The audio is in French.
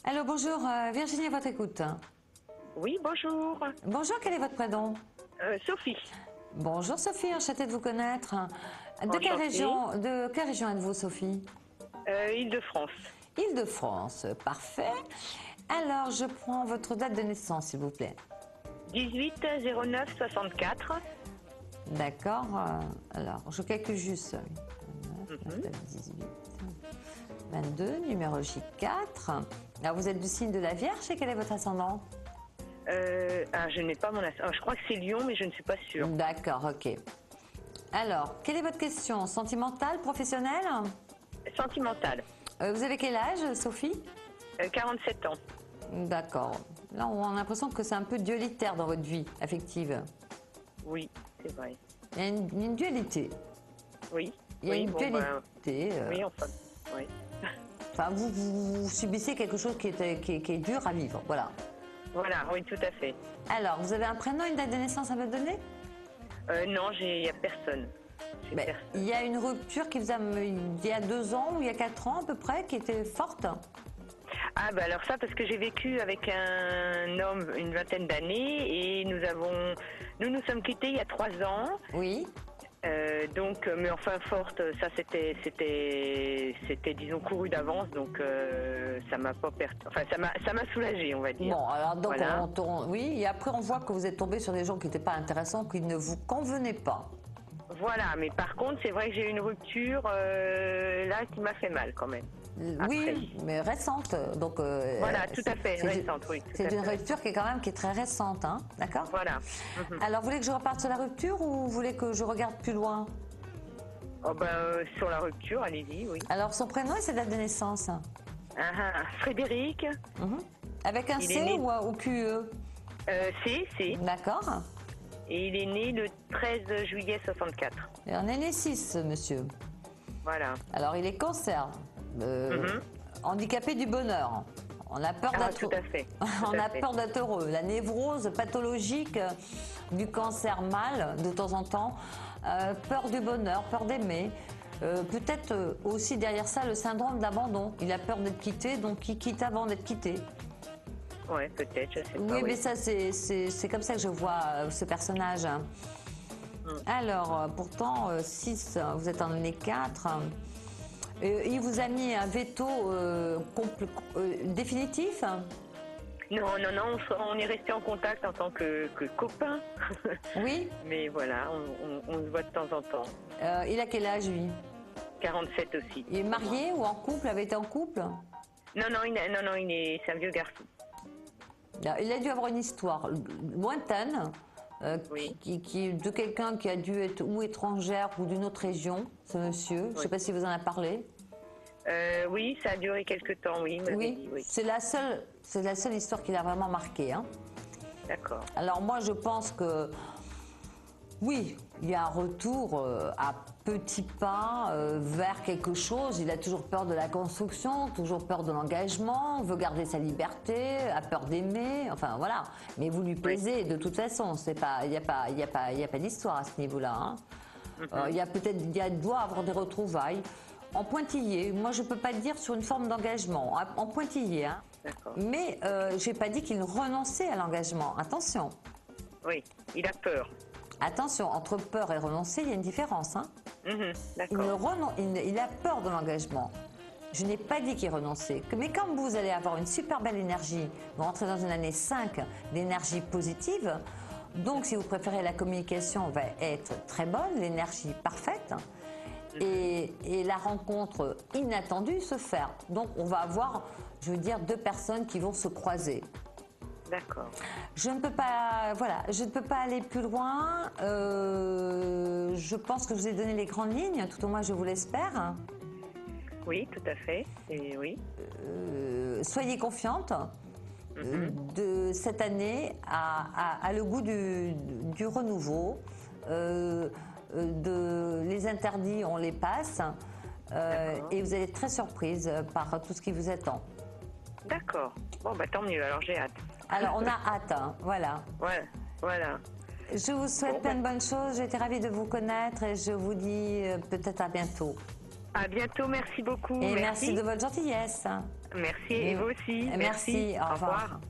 Allô, bonjour, Virginie, à votre écoute. Oui, bonjour. Bonjour, quel est votre prénom? Sophie. Bonjour Sophie, enchantée de vous connaître. Enchantée. De quelle région êtes-vous, Sophie? Île-de-France. Île-de-France, parfait. Alors, je prends votre date de naissance, s'il vous plaît. 18 09 64. D'accord, alors, je calcule juste. 9, 9, Mhm. 18, 22, numéro J4. Alors, vous êtes du signe de la Vierge et quel est votre ascendant? Je n'ai pas mon ascendant. Je crois que c'est Lion, mais je ne suis pas sûre. D'accord, ok. Alors, quelle est votre question? Sentimentale, professionnelle? Sentimentale. Vous avez quel âge, Sophie? 47 ans. D'accord. Là, on a l'impression que c'est un peu dualitaire dans votre vie affective. Oui, c'est vrai. Il y a une dualité. Oui. Il y a Oui, une bon, dualité. oui, enfin. Oui. Enfin, vous subissez quelque chose qui est dur à vivre. Voilà. Voilà, oui, tout à fait. Alors, vous avez un prénom, une date de naissance à me donner? Non, il n'y a personne. J'ai Ben, personne. il y a une rupture qui vous a, il y a 2 ans ou il y a 4 ans à peu près, qui était forte. Ah, bah alors ça, parce que j'ai vécu avec un homme une vingtaine d'années et nous nous sommes quittés il y a 3 ans. Oui. Mais enfin forte, ça c'était disons couru d'avance, donc ça m'a pas enfin ça m'a soulagée, on va dire. Bon, alors donc, Voilà. oui, et après on voit que vous êtes tombé sur des gens qui n'étaient pas intéressants, qui ne vous convenaient pas. Voilà, mais par contre c'est vrai que j'ai eu une rupture là qui m'a fait mal quand même. Après. Oui, mais récente. Donc, Voilà, tout à fait, récente, oui, tout c'est à une fait. rupture qui est très récente, hein, d'accord? Voilà. Mhm. Alors, vous voulez que je reparte sur la rupture ou vous voulez que je regarde plus loin? Oh ben, sur la rupture, allez-y, oui. Alors, son prénom et sa date de naissance? Frédéric, Mhm. Avec un il est C né ou QE? C, D'accord. et il est né le 13 juillet 64. Et on est né 6, monsieur. Voilà. Alors, il est cancer. Mhm. Handicapé du bonheur. On a peur Ah, d'être tout à fait. on Tout à a fait. peur d'être heureux. La névrose pathologique du cancer mâle de temps en temps, peur du bonheur, peur d'aimer. Peut-être aussi derrière ça le syndrome d'abandon. Il a peur d'être quitté, donc il quitte avant d'être quitté. Ouais, peut-être, je sais pas. Oui, Oui. mais ça c'est comme ça que je vois ce personnage. Mm. Alors, pourtant, 6, vous êtes en année 4. Il vous a mis un veto définitif? Non, non, non, on est resté en contact en tant que copains. Oui. Mais voilà, on se voit de temps en temps. Il a quel âge, lui? 47 aussi. Il est marié ou en couple? Avait été en couple? Non, non, c'est un vieux garçon. Il a dû avoir une histoire lointaine Oui, de quelqu'un qui a dû être ou étrangère ou d'une autre région, ce monsieur. Je ne sais oui. pas si vous en avez parlé. Oui, ça a duré quelques temps, oui, il m'avait Oui, dit, oui. c'est la seule histoire qui l'a vraiment marqué, hein. D'accord. Alors moi, je pense que oui, il y a un retour à petits pas vers quelque chose. Il a toujours peur de la construction, toujours peur de l'engagement, veut garder sa liberté, a peur d'aimer, enfin voilà. Mais vous lui plaisez de toute façon. C'est pas, il y a pas d'histoire à ce niveau-là, hein. Il y a peut-être, doit avoir des retrouvailles en pointillé. Moi, je peux pas dire sur une forme d'engagement, en pointillé, hein. D'accord. Mais j'ai pas dit qu'il renonçait à l'engagement. Attention. Oui, il a peur. Attention, entre peur et renoncer, il y a une différence, hein. Mhm, Il, d'accord. il a peur de l'engagement. Je n'ai pas dit qu'il renonçait. Mais quand vous allez avoir une super belle énergie, vous rentrez dans une année 5 d'énergie positive, donc si vous préférez, la communication va être très bonne, l'énergie parfaite, et la rencontre inattendue se faire. Donc on va avoir, je veux dire, 2 personnes qui vont se croiser. D'accord. Je ne peux pas, voilà, je ne peux pas aller plus loin. Je pense que je vous ai donné les grandes lignes, tout au moins je vous l'espère. Oui, tout à fait. Et oui. Soyez confiante. De cette année a le goût du renouveau. Les interdits, on les passe. Et vous allez être très surprise par tout ce qui vous attend. D'accord. Bon, bah tant mieux, alors j'ai hâte. Alors, on a hâte, hein, voilà. Ouais, voilà. Je vous souhaite plein de bonnes choses. J'ai été ravie de vous connaître et je vous dis peut-être à bientôt. À bientôt, merci beaucoup. Et merci de votre gentillesse. Merci, et vous aussi. Merci, au revoir.